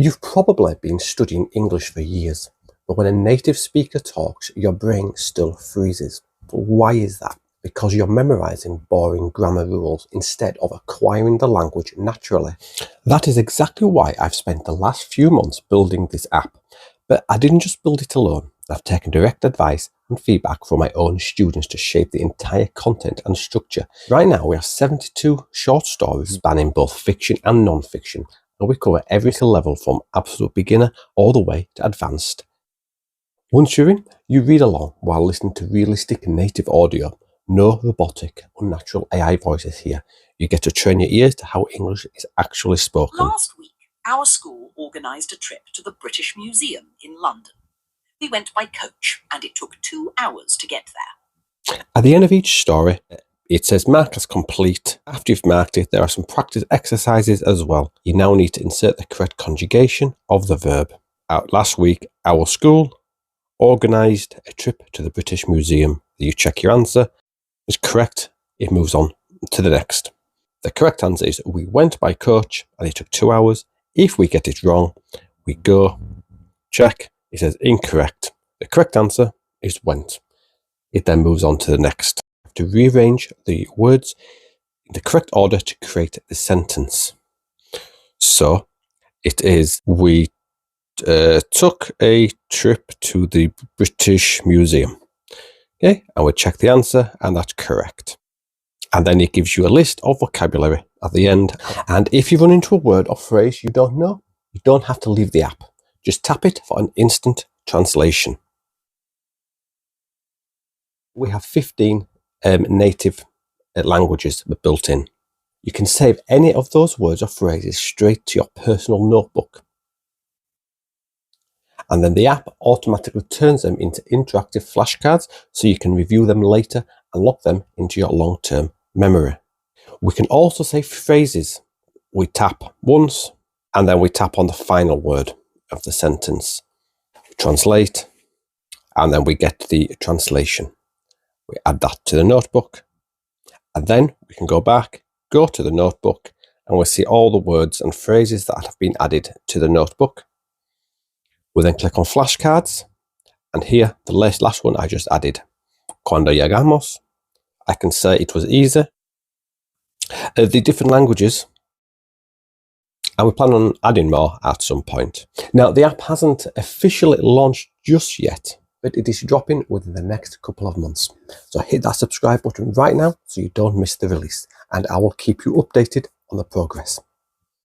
You've probably been studying English for years, but when a native speaker talks, your brain still freezes. But why is that? Because you're memorizing boring grammar rules instead of acquiring the language naturally. That is exactly why I've spent the last few months building this app. But I didn't just build it alone. I've taken direct advice and feedback from my own students to shape the entire content and structure. Right now we have 72 short stories spanning both fiction and non-fiction, and we cover every level from absolute beginner all the way to advanced. Once you're in, you read along while listening to realistic native audio. No robotic, unnatural AI voices here. You get to train your ears to how English is actually spoken. Last week, our school organised a trip to the British Museum in London. We went by coach, and it took 2 hours to get there. At the end of each story, it says mark as complete. After you've marked it, there are some practice exercises as well. You now need to insert the correct conjugation of the verb. Last week, our school organised a trip to the British Museum. You check your answer. Is correct, it moves on to the next. The correct answer is we went by coach and it took 2 hours. If we get it wrong, we go, check, it says incorrect. The correct answer is went. It then moves on to the next. You have to rearrange the words in the correct order to create the sentence. So it is we took a trip to the British Museum. Okay, and we check the answer, and that's correct. And then it gives you a list of vocabulary at the end. And if you run into a word or phrase you don't know, you don't have to leave the app. Just tap it for an instant translation. We have 15 native languages built in. You can save any of those words or phrases straight to your personal notebook. And then the app automatically turns them into interactive flashcards so you can review them later and lock them into your long-term memory. We can also save phrases. We tap once and then we tap on the final word of the sentence. We translate and then we get the translation. We add that to the notebook and then we can go back, go to the notebook, and we'll see all the words and phrases that have been added to the notebook. We then click on flashcards, and here, the last one I just added. Cuando llegamos, I can say it was easy. The different languages, and we plan on adding more at some point. Now, the app hasn't officially launched just yet, but it is dropping within the next couple of months. So hit that subscribe button right now so you don't miss the release, and I will keep you updated on the progress.